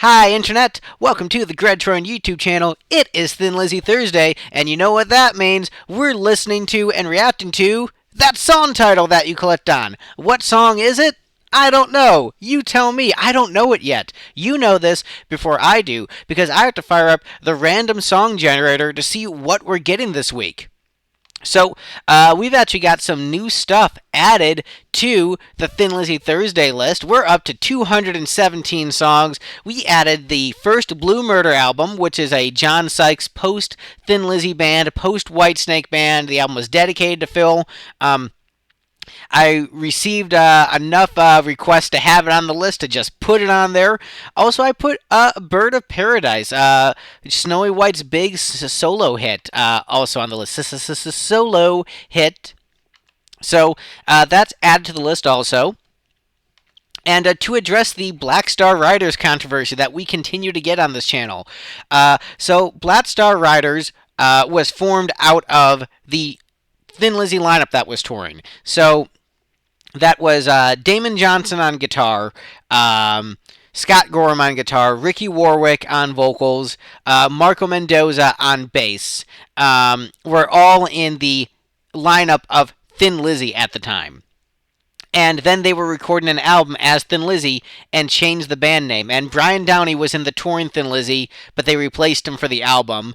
Hi, Internet! Welcome to the Troyan YouTube channel. It is Thin Lizzy Thursday, and you know what that means. We're listening to and reacting to that song title that you clicked on. What song is it? I don't know. You tell me. I don't know it yet. You know this before I do, because I have to fire up the random song generator to see what we're getting this week. So, we've actually got some new stuff added to the Thin Lizzy Thursday list. We're up to 217 songs. We added the first Blue Murder album, which is a John Sykes post-Thin Lizzy band, post-Whitesnake band. The album was dedicated to Phil. I received enough requests to have it on the list to just put it on there. Also, I put Bird of Paradise, Snowy White's big solo hit, also on the list. Solo hit. So that's added to the list also. And to address the Black Star Riders controversy that we continue to get on this channel. So Black Star Riders was formed out of the Thin Lizzy lineup that was touring. So that was Damon Johnson on guitar, Scott Gorham on guitar, Ricky Warwick on vocals, Marco Mendoza on bass. Were all in the lineup of Thin Lizzy at the time. And then they were recording an album as Thin Lizzy and changed the band name. And Brian Downey was in the touring Thin Lizzy, but they replaced him for the album.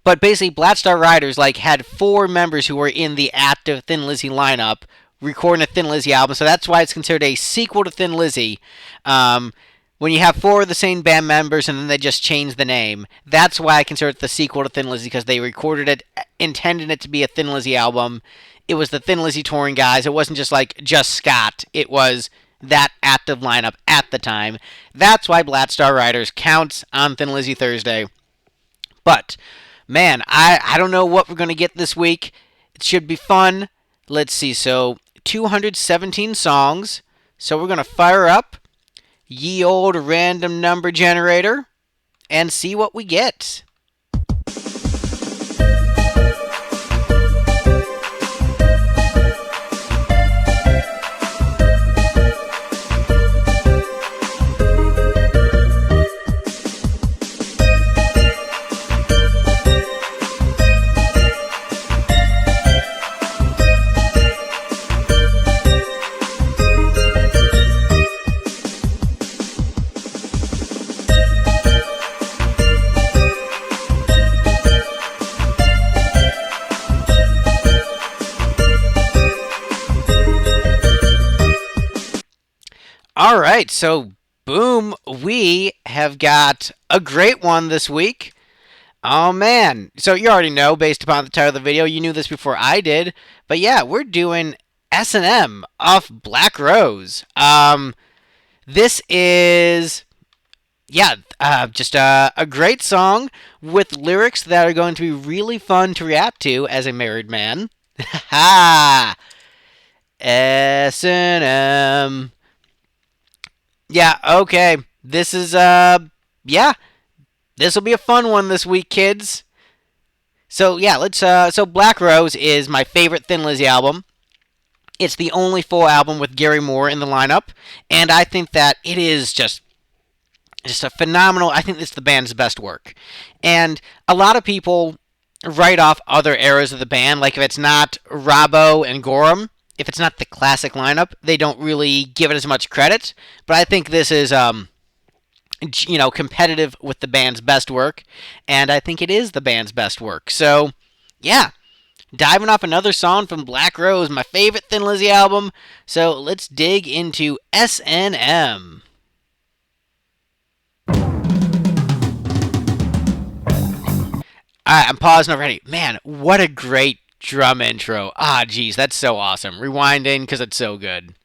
But basically, Black Star Riders had 4 members who were in the active Thin Lizzy lineup recording a Thin Lizzy album. So that's why it's considered a sequel to Thin Lizzy. When you have 4 of the same band members and then they just change the name, that's why I consider it the sequel to Thin Lizzy, because they recorded it, intending it to be a Thin Lizzy album. It was the Thin Lizzy touring guys. It wasn't just Scott. It was that active lineup at the time. That's why Black Star Riders counts on Thin Lizzy Thursday. But man, I don't know what we're going to get this week. It should be fun. Let's see. So, 217 songs. So, we're going to fire up ye old random number generator and see what we get. All right, so boom, we have got a great one this week. Oh man, so you already know based upon the title of the video, you knew this before I did, but yeah, we're doing S&M off Black Rose. This is, just a great song with lyrics that are going to be really fun to react to as a married man. Ha! S&M. Yeah, okay. This is, this will be a fun one this week, kids. So, yeah, so Black Rose is my favorite Thin Lizzy album. It's the only full album with Gary Moore in the lineup, and I think that it is just a phenomenal, I think it's the band's best work. And a lot of people write off other eras of the band, like if it's not Robbo and Gorham, if it's not the classic lineup, they don't really give it as much credit. But I think this is, competitive with the band's best work. And I think it is the band's best work. So, yeah. Diving off another song from Black Rose, my favorite Thin Lizzy album. So, let's dig into S&M. Alright, I'm pausing already. Man, what a great drum intro. Ah, geez, that's so awesome. Rewinding because it's so good.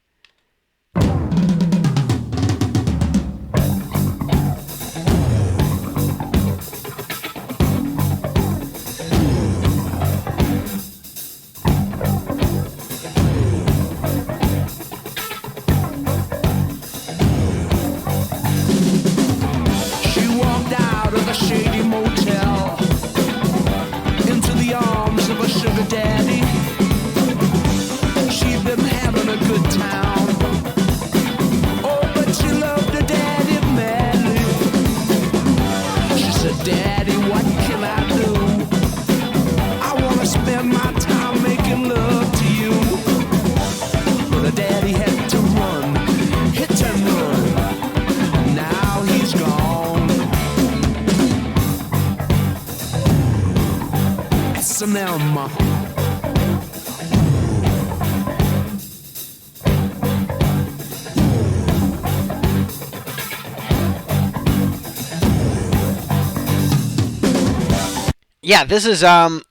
She walked out of a shady motel into the arms of a sugar daddy. She'd been having a good time. S&M. Yeah, this is the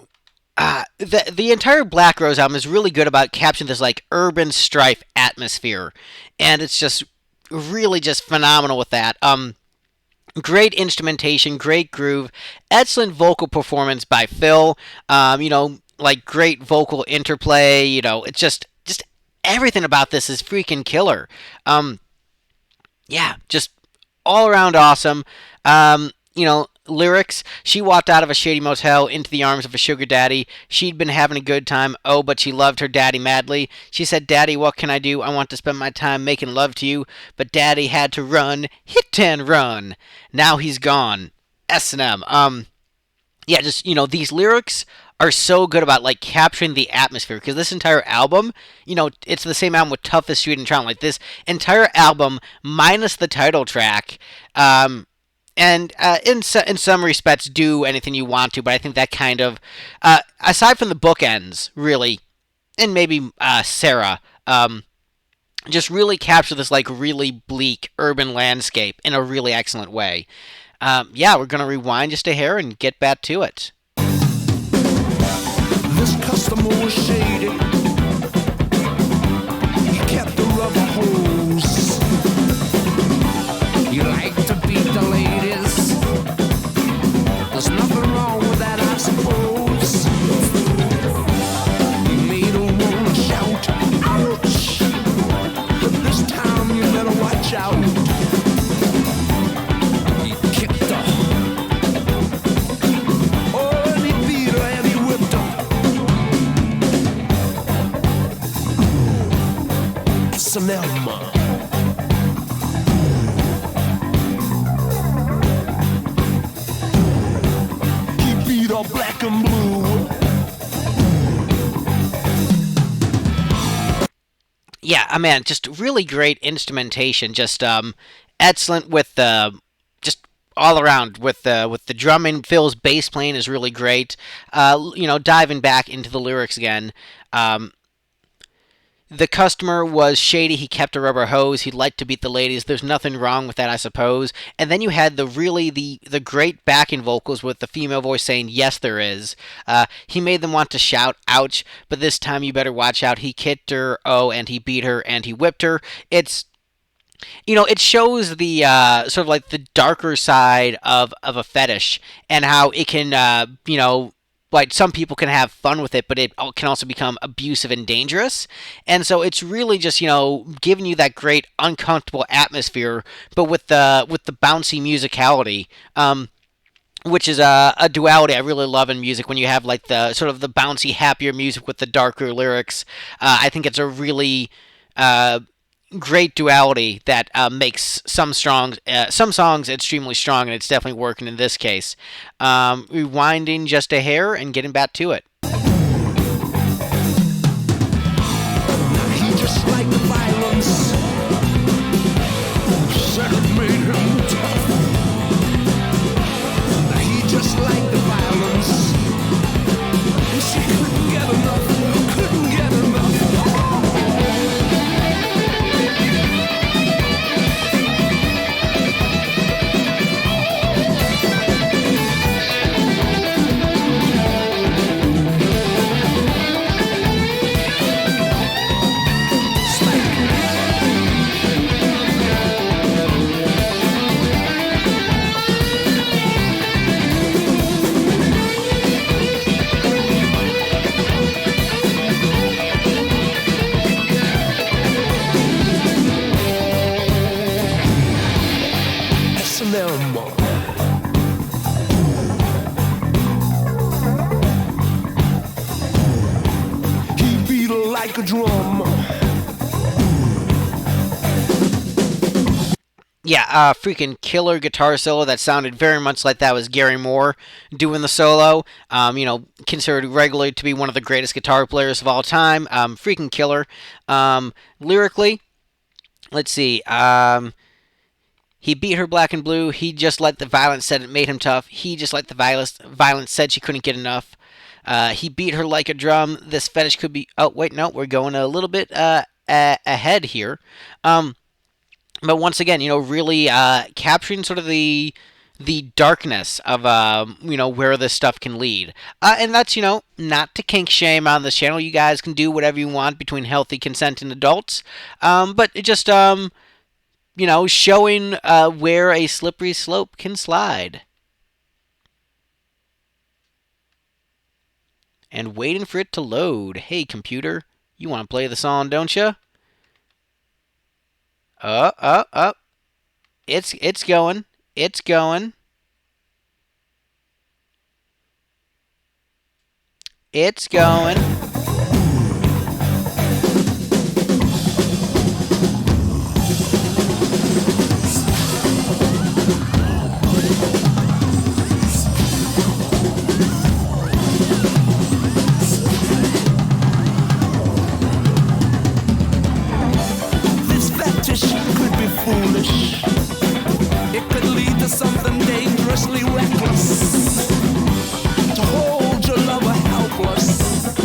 entire Black Rose album is really good about capturing this like urban strife atmosphere, and it's just really just phenomenal with that. Great instrumentation, great groove, excellent vocal performance by Phil. Like great vocal interplay. It's just everything about this is freaking killer. Yeah, just all around awesome. Lyrics. She walked out of a shady motel into the arms of a sugar daddy. She'd been having a good time. Oh, but she loved her daddy madly. She said, "Daddy, what can I do? I want to spend my time making love to you." But Daddy had to run, hit and run. Now he's gone. S&M. Yeah, just these lyrics are so good about like capturing the atmosphere because this entire album, it's the same album with Toughest Street and Trout. Like this entire album minus the title track, and in some respects do anything you want to, but I think that kind of aside from the bookends really, and maybe Sarah, just really capture this like really bleak urban landscape in a really excellent way. Yeah, we're gonna rewind just a hair and get back to it. This customer was shady. He kept the rubber hose. He liked to beat the ladies. There's nothing wrong with that, I suppose. He made her wanna shout, ouch! But this time you better watch out. He kicked her. Oh, and he beat her and he whipped her. S&M. Black and blue. Yeah, man, just really great instrumentation. Just excellent with the just all around with the drumming. Phil's bass playing is really great. Diving back into the lyrics again. The customer was shady. He kept a rubber hose. He liked to beat the ladies. There's nothing wrong with that, I suppose. And then you had the great backing vocals with the female voice saying, "Yes, there is." He made them want to shout, "Ouch!" But this time you better watch out. He kicked her. Oh, and he beat her and he whipped her. It shows the sort of like the darker side of a fetish and how it can like some people can have fun with it, but it can also become abusive and dangerous. And so it's really just giving you that great uncomfortable atmosphere, but with the bouncy musicality, which is a duality I really love in music. When you have like the sort of the bouncy, happier music with the darker lyrics, I think it's a really great duality that makes some songs extremely strong, and it's definitely working in this case. Rewinding just a hair and getting back to it. He just liked the violence. Said it made him tough. He just liked the violence. She couldn't get enough. Couldn't get enough. S&M. He beat her like a drum. Yeah, freaking killer guitar solo that sounded very much like that was Gary Moore doing the solo. Considered regularly to be one of the greatest guitar players of all time. Freaking killer. Lyrically, let's see. He beat her black and blue. He just let the violence said it made him tough. He just let the violence said she couldn't get enough. He beat her like a drum. This fetish could be. Oh wait, no, we're going a little bit ahead here. Um, but once again, really capturing sort of the darkness of where this stuff can lead. And that's not to kink shame on this channel. You guys can do whatever you want between healthy consent and adults. But it just showing where a slippery slope can slide. And waiting for it to load. Hey, computer, you want to play the song, don't you? Up. It's going. It's going. It's going. This fetish could be foolish. It could lead to something dangerously reckless. To hold your lover helpless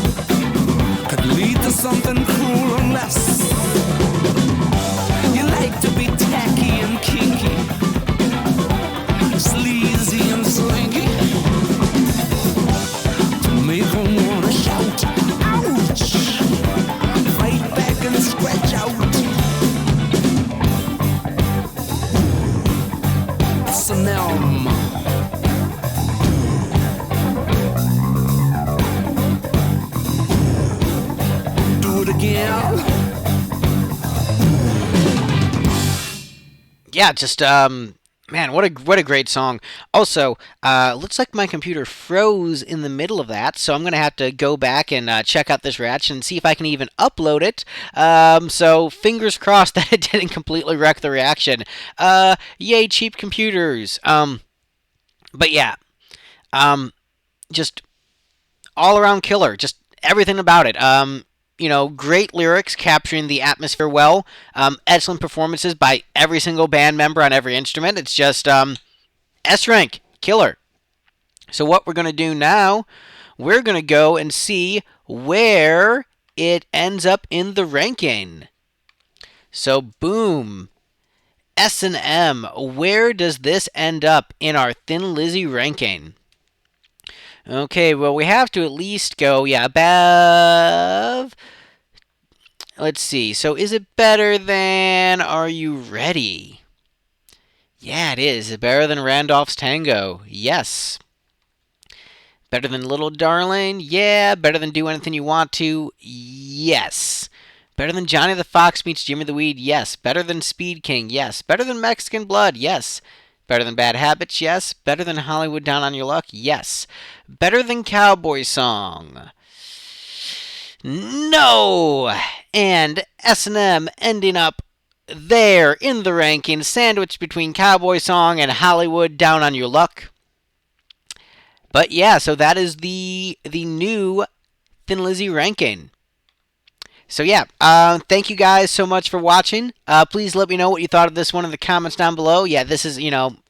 could lead to something cruel unless you like to be tacky and kinky, sleazy and slinky, to make them wanna shout, ouch, fight back and scratch out. So now do it again. Yeah, just man, what a great song. Also, looks like my computer froze in the middle of that, so I'm gonna have to go back and check out this reaction and see if I can even upload it. So fingers crossed that it didn't completely wreck the reaction. Yay, cheap computers. But yeah, just all around killer. Just everything about it. Great lyrics capturing the atmosphere well. Excellent performances by every single band member on every instrument. It's just S rank killer. So what we're gonna do now, we're gonna go and see where it ends up in the ranking. So boom, S&M. Where does this end up in our Thin Lizzy ranking? Okay, well, we have to at least go, above. Let's see. So, is it better than Are You Ready? Yeah, it is. Is it better than Randolph's Tango? Yes. Better than Little Darling? Yeah. Better than Do Anything You Want To? Yes. Better than Johnny the Fox meets Jimmy the Weed? Yes. Better than Speed King? Yes. Better than Mexican Blood? Yes. Better than Bad Habits? Yes. Better than Hollywood Down on Your Luck? Yes. Better than Cowboy Song? No! And S&M ending up there in the ranking, sandwiched between Cowboy Song and Hollywood Down on Your Luck. But yeah, so that is the new Thin Lizzy ranking. So yeah, thank you guys so much for watching. Please let me know what you thought of this one in the comments down below. Yeah, this is,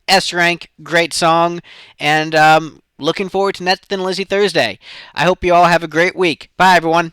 S rank, great song, and looking forward to next Thin Lizzy Thursday. I hope you all have a great week. Bye, everyone.